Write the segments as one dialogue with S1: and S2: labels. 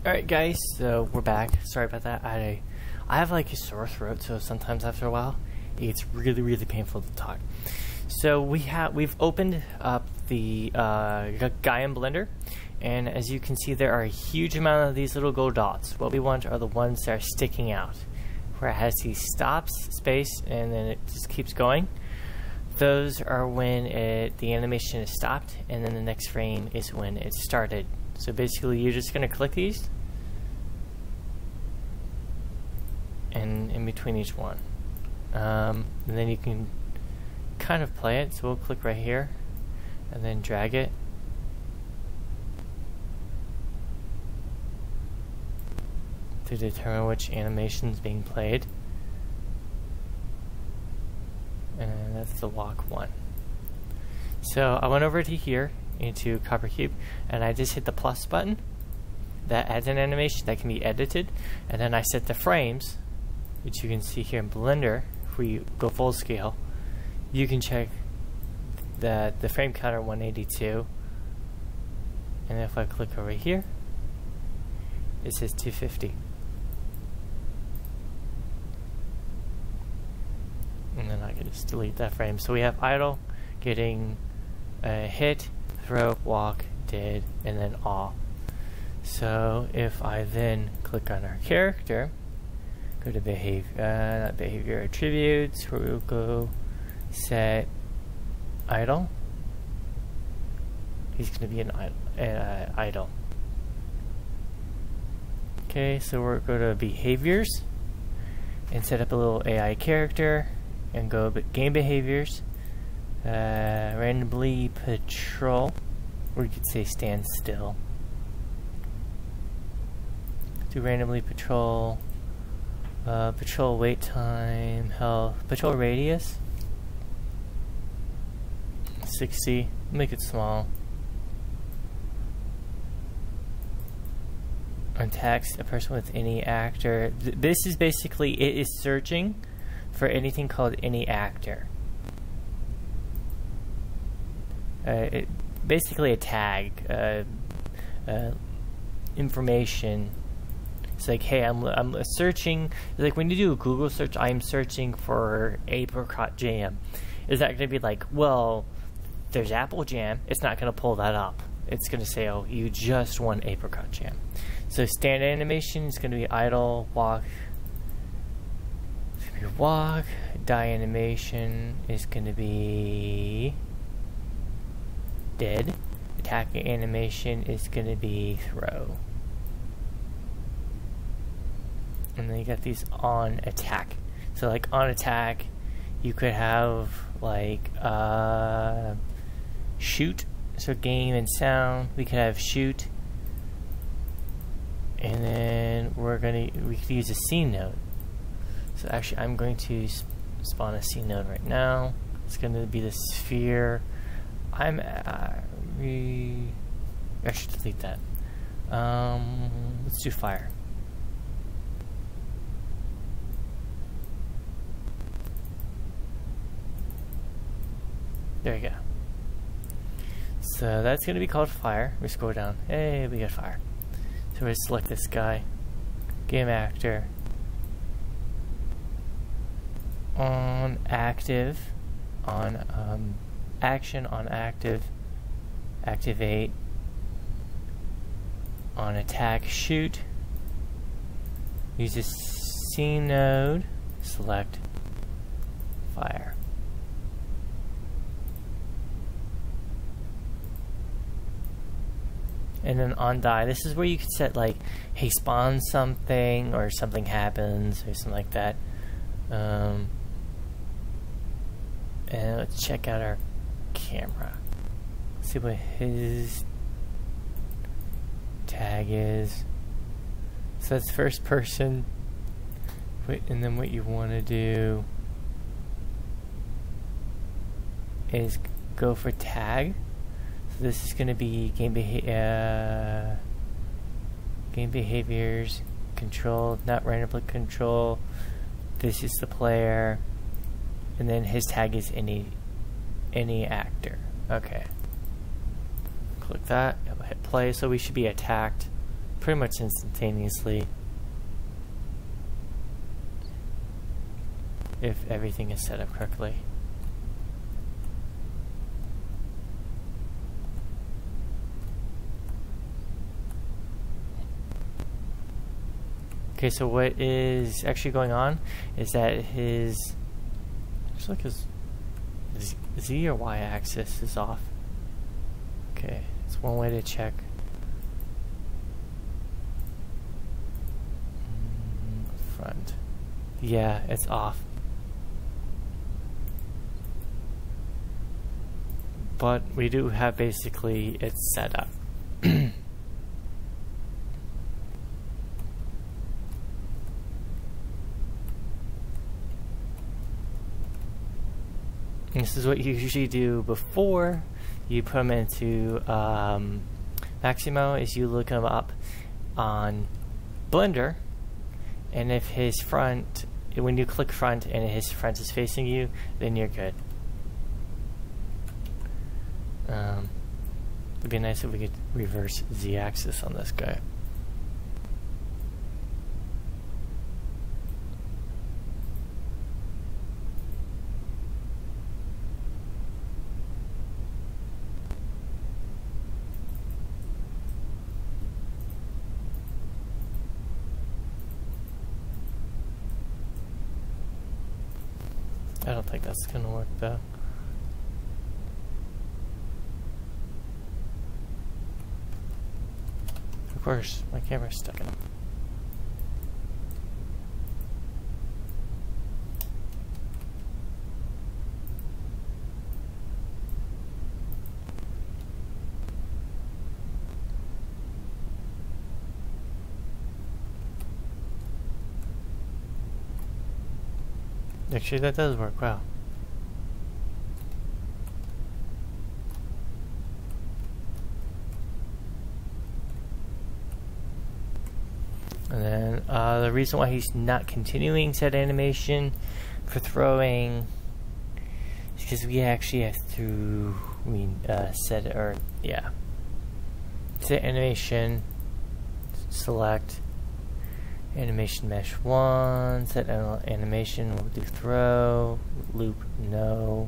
S1: Alright guys, so we're back. Sorry about that. I have like a sore throat, so sometimes after a while it gets really painful to talk. So we've opened up the Gaia Blender, and as you can see there are a huge amount of these little gold dots. What we want are the ones that are sticking out, where it has these stops, space, and then it just keeps going. Those are when the animation is stopped, and then the next frame is when it started. So basically you're just going to click these and in between each one. And then you can kind of play it. So we'll click right here and then drag it. To determine which animation is being played. And that's the walk one. So I went over to here into Copper Cube, and I just hit the plus button. That adds an animation that can be edited, and then I set the frames, which you can see here in Blender. If we go full scale, you can check that the frame counter 182, and if I click over here, it says 250. And then I can just delete that frame. So we have idle, getting a hit, throw, walk, did, and then all. So if I then click on our character, go to behavior, not behavior, attributes, where we'll go set idle. He's going to be an idle. Okay, so we'll go to behaviors and set up a little AI character and go game behaviors. Randomly patrol, or you could say stand still. Do randomly patrol, patrol wait time, health, patrol radius 60, make it small. Untax a person with any actor. This is basically, it is searching for anything called any actor. Basically a tag, information. It's like, hey, I'm searching. Like when you do a Google search, I'm searching for apricot jam. Is that going to be like, well, there's apple jam? It's not going to pull that up. It's going to say, oh, you just want apricot jam. So stand animation is going to be idle, walk. It's going to be walk. Die animation is going to be dead. Attack animation is going to be throw. And then you got these on attack. So like on attack, you could have like shoot. So game and sound, we could have shoot. And then we could use a scene node. So actually I'm going to spawn a scene node right now. It's going to be the sphere. I should delete that. Let's do fire. There you go. So that's going to be called fire. We scroll down. Hey, we got fire. So we select this guy. Game actor. On active. On action on active. Activate. On attack shoot. Use a scene node. Select fire. And then on die, this is where you can set like, hey, spawn something, or something happens, or something like that. And let's check out our camera. See what his tag is. So that's first person. And then what you want to do is go for tag. So this is going to be game behaviors, control, not randomly control. This is the player, and then his tag is any actor. Okay. Click that, hit play. So we should be attacked pretty much instantaneously if everything is set up correctly. Okay, so what is actually going on is that his, looks like his Z or Y axis is off. Okay, it's one way to check. Front. Yeah, it's off. But we do have basically it set up. This is what you usually do before you put them into Maximo, is you look them up on Blender, and if his front, when you click front and his front is facing you, then you're good. It'd be nice if we could reverse Z-axis on this guy. I don't think that's gonna work though. Of course, my camera's stuck in it. Actually, that does work. Wow. And then the reason why he's not continuing said animation for throwing is because we actually have to set it, or yeah, set animation, select animation mesh 1, set animation, we'll do throw, loop no.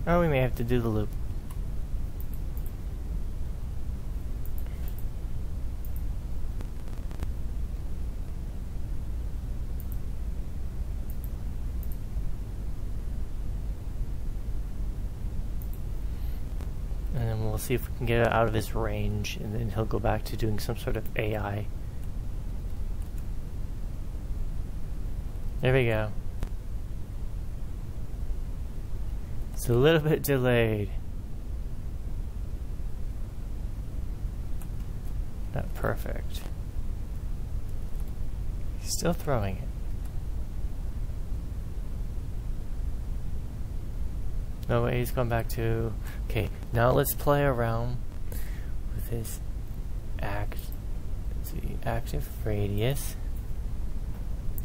S1: Or we may have to do the loop. And then we'll see if we can get it out of his range, and then he'll go back to doing some sort of AI. There we go. It's a little bit delayed. Not perfect. He's still throwing it. No way, he's gone back to... Okay, now let's play around with his active radius.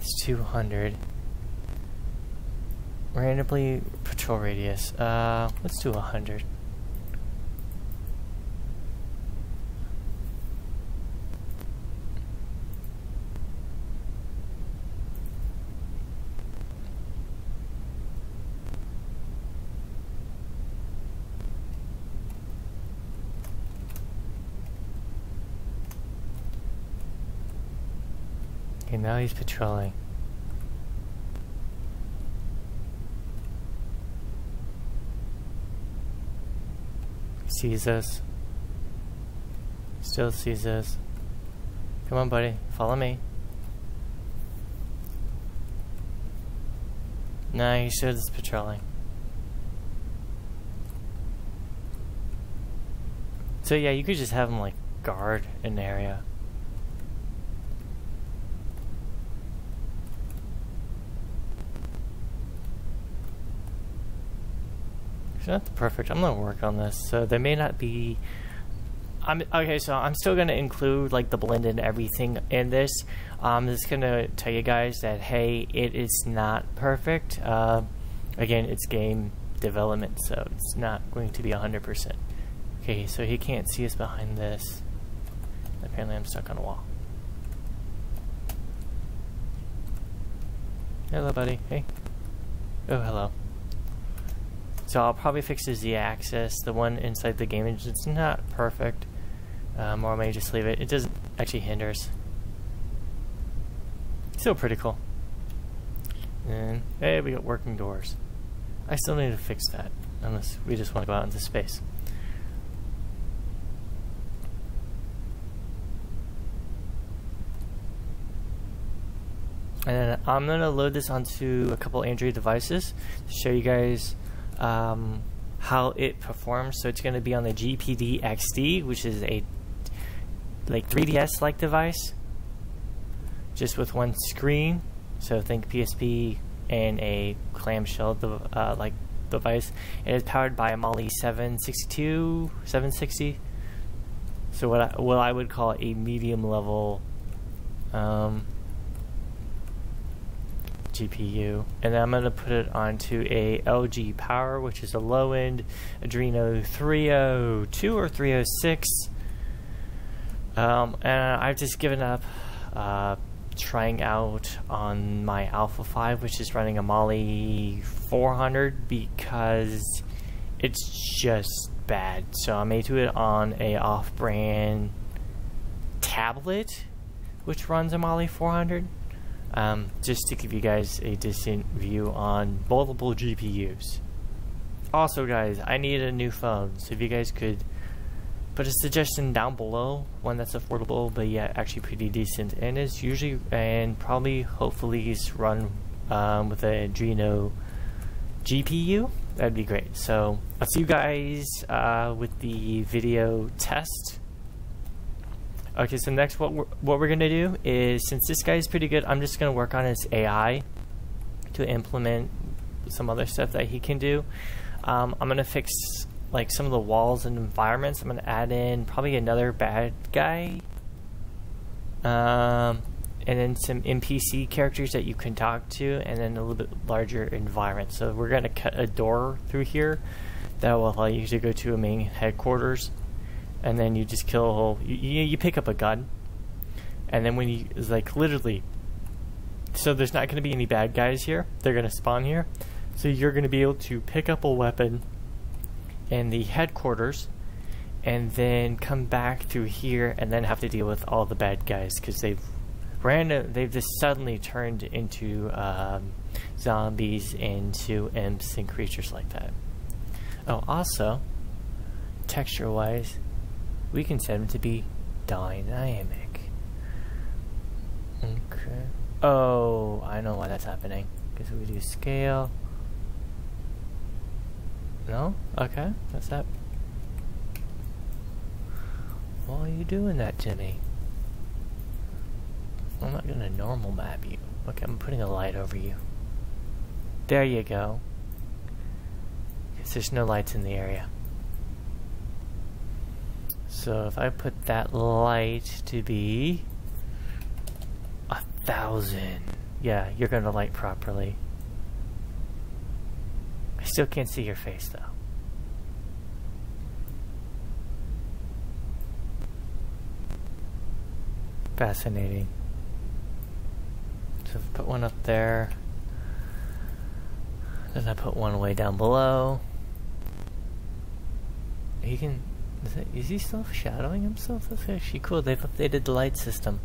S1: It's 200. Randomly patrol radius. Let's do 100. Okay, now he's patrolling. Sees us. Still sees us. Come on, buddy. Follow me. Nah, he still is patrolling. So yeah, you could just have him like guard an area. It's not the perfect. I'm gonna work on this. So there may not be okay. So I'm still gonna include like the blend and everything in this. I'm just gonna tell you guys that hey, it is not perfect. Again, it's game development, so it's not going to be 100%. Okay, so he can't see us behind this. Apparently, I'm stuck on a wall. Hello, buddy. Hey. Oh, hello. So I'll probably fix the Z-axis. The one inside the game engine is not perfect. Or I may just leave it. It doesn't actually hinders. Still pretty cool. And hey, we got working doors. I still need to fix that, unless we just want to go out into space. And I'm going to load this onto a couple Android devices to show you guys how it performs. So it's going to be on the GPD XD, which is a like 3DS-like device, just with one screen. So think PSP and a clamshell like device. It is powered by a Mali 760. So what I would call a medium level GPU, and then I'm going to put it onto a LG Power, which is a low-end Adreno 302 or 306. And I've just given up trying out on my Alpha 5, which is running a Mali 400, because it's just bad. So I may do it on a off-brand tablet, which runs a Mali 400. Just to give you guys a decent view on multiple GPUs. Also, guys, I need a new phone, so if you guys could put a suggestion down below, one that's affordable but yet actually pretty decent, and is usually and probably hopefully is run with an Adreno GPU. That'd be great. So I'll see you guys with the video test. Okay, so next what we're gonna do is, since this guy is pretty good, I'm just gonna work on his AI to implement some other stuff that he can do. I'm gonna fix like some of the walls and environments. I'm gonna add in probably another bad guy, and then some NPC characters that you can talk to, and then a little bit larger environment. So we're gonna cut a door through here that will allow you to go to a main headquarters. And then you just kill, you pick up a gun, and then when you, like literally, so there's not going to be any bad guys here, they're going to spawn here, so you're going to be able to pick up a weapon in the headquarters, and then come back through here, and then have to deal with all the bad guys, because they've just suddenly turned into zombies, into imps and creatures like that. Oh, also, texture-wise, we can set them to be dynamic. Okay. Oh, I know why that's happening. Because we do scale. No? Okay. What's that? Why are you doing that to me? I'm not gonna normal map you. Okay, I'm putting a light over you. There you go. Because there's no lights in the area. So if I put that light to be 1,000, yeah, you're gonna light properly. I still can't see your face though. Fascinating. So if I put one up there, then I put one way down below. He can. Is he still shadowing himself? That's actually cool. They've updated the light system.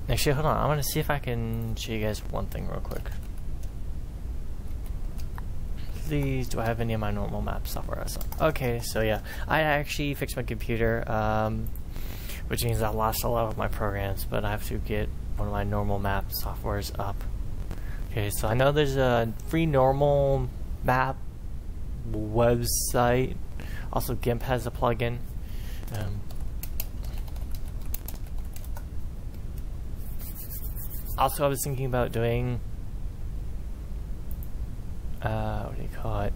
S1: Actually, hold on. I want to see if I can show you guys one thing real quick. Please, do I have any of my normal map software? Okay, so yeah. I actually fixed my computer, which means I lost a lot of my programs, but I have to get one of my normal map softwares up. Okay, so I know there's a free normal map website. Also, GIMP has a plugin. Also, I was thinking about doing, what do you call it?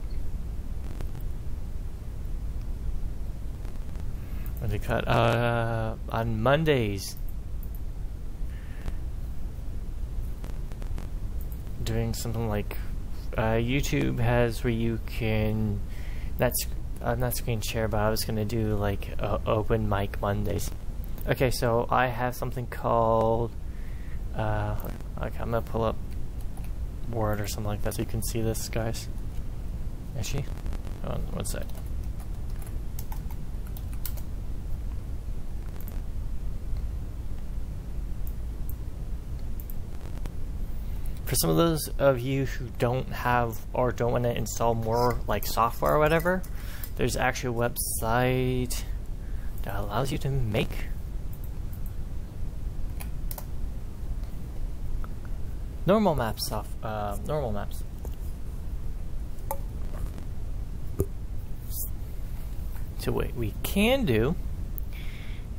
S1: When they cut on Mondays, doing something like YouTube has where you can not screen share, but I was gonna do like open mic Mondays. Okay, so I have something called okay, I'm gonna pull up Word or something like that so you can see this, guys. Actually, hold on, one sec. For some of those of you who don't have or don't want to install more like software or whatever, there's actually a website that allows you to make normal maps normal maps. So what we can do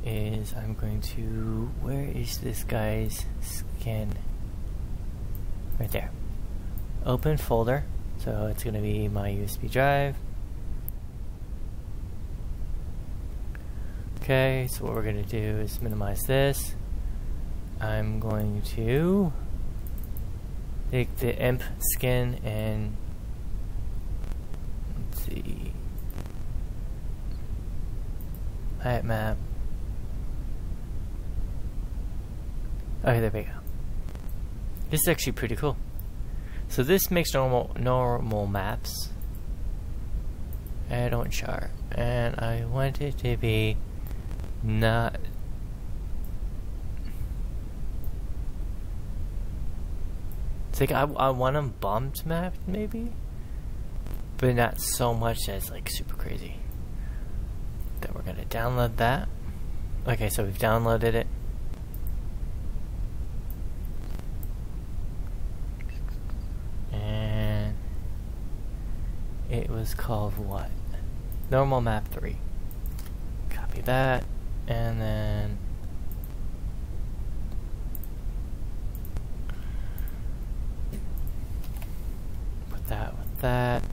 S1: is I'm going to, where is this guy's skin? Right there. Open folder. So it's going to be my USB drive. Okay, so what we're going to do is minimize this. I'm going to take the imp skin and let's see. Height map. Okay, there we go. This is actually pretty cool. So this makes normal maps. I don't chart, and I want it to be not. It's like I want them bumped mapped maybe, but not so much as like super crazy. Then we're gonna download that. Okay, so we've downloaded it. It was called what? Normal Map 3. Copy that, and then put that with that.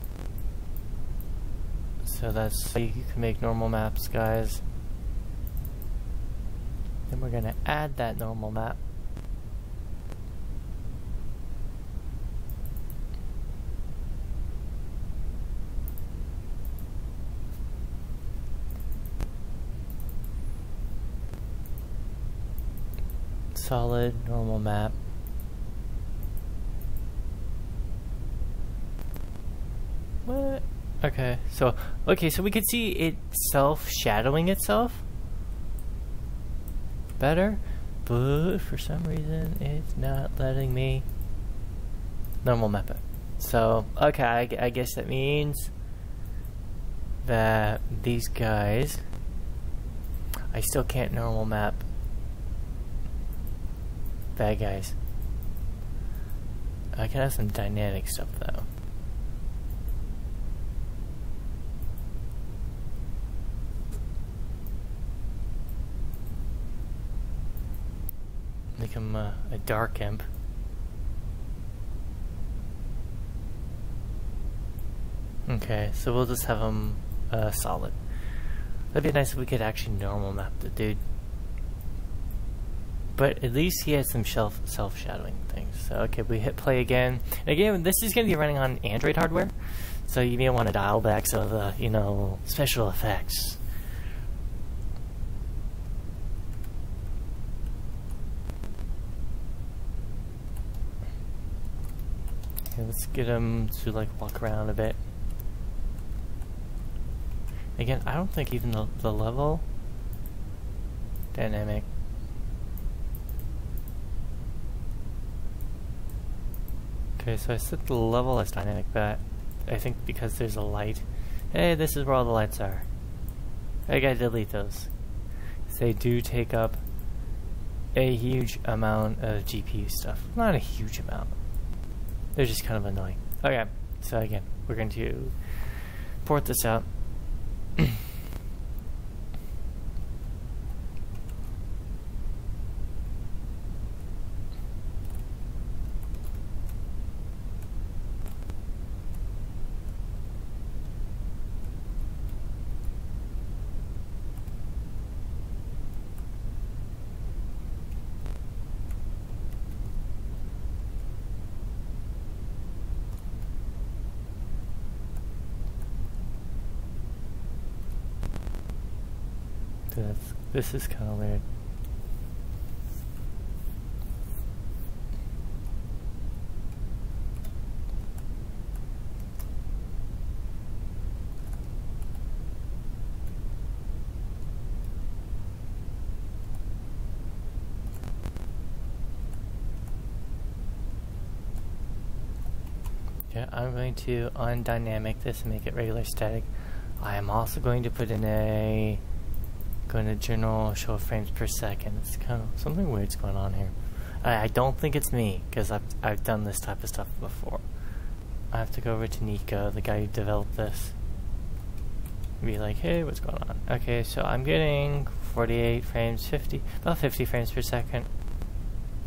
S1: So that's so you can make normal maps, guys. Then we're gonna add that normal map. Solid normal map. What? Okay, so we could see it self-shadowing itself better, but for some reason it's not letting me normal map it. So okay, I guess that means that these guys I still can't normal map bad guys. I can have some dynamic stuff though. Make him a dark imp. Okay, so we'll just have him solid. That'd be nice if we could actually normal map the dude. But at least he has some self-shadowing things. So, okay, we hit play again. And again, this is going to be running on Android hardware. So you may want to dial back some of the, you know, special effects. Okay, let's get him to, like, walk around a bit. Again, I don't think even the level dynamic. Okay, so I set the level as dynamic, but I think because there's a light. Hey, this is where all the lights are. I gotta delete those. They do take up a huge amount of GPU stuff. Not a huge amount. They're just kind of annoying. Okay, so again, we're going to port this out. This is kind of weird. Yeah, I'm going to undynamic this and make it regular static. I am also going to put in going to general show frames per second. It's kind of something weird's going on here. I don't think it's me because I've done this type of stuff before. I have to go over to Nico, the guy who developed this. Be like, hey, what's going on? Okay, so I'm getting 48 frames, about 50 frames per second.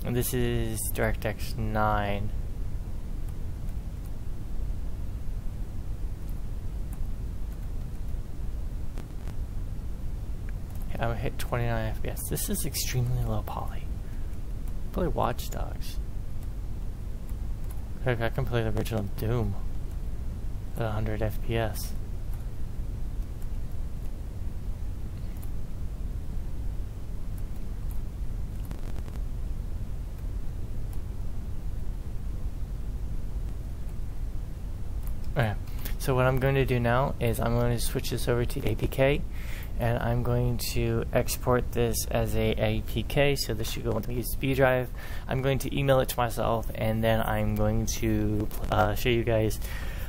S1: And this is DirectX 9. I'm gonna hit 29 FPS. This is extremely low poly. Play Watch Dogs. Heck, I can play the original Doom at 100 FPS. Okay, so what I'm going to do now is I'm going to switch this over to APK, and I'm going to export this as a APK, so this should go into the USB drive. I'm going to email it to myself, and then I'm going to show you guys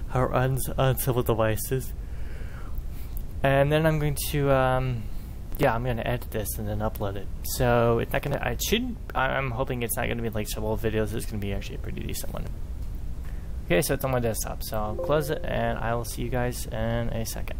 S1: how it runs on several devices. And then I'm going to, yeah, I'm going to edit this and then upload it. So it's not going to, I'm hoping it's not going to be like several videos, it's going to be actually a pretty decent one. Okay, so it's on my desktop, so I'll close it, and I will see you guys in a second.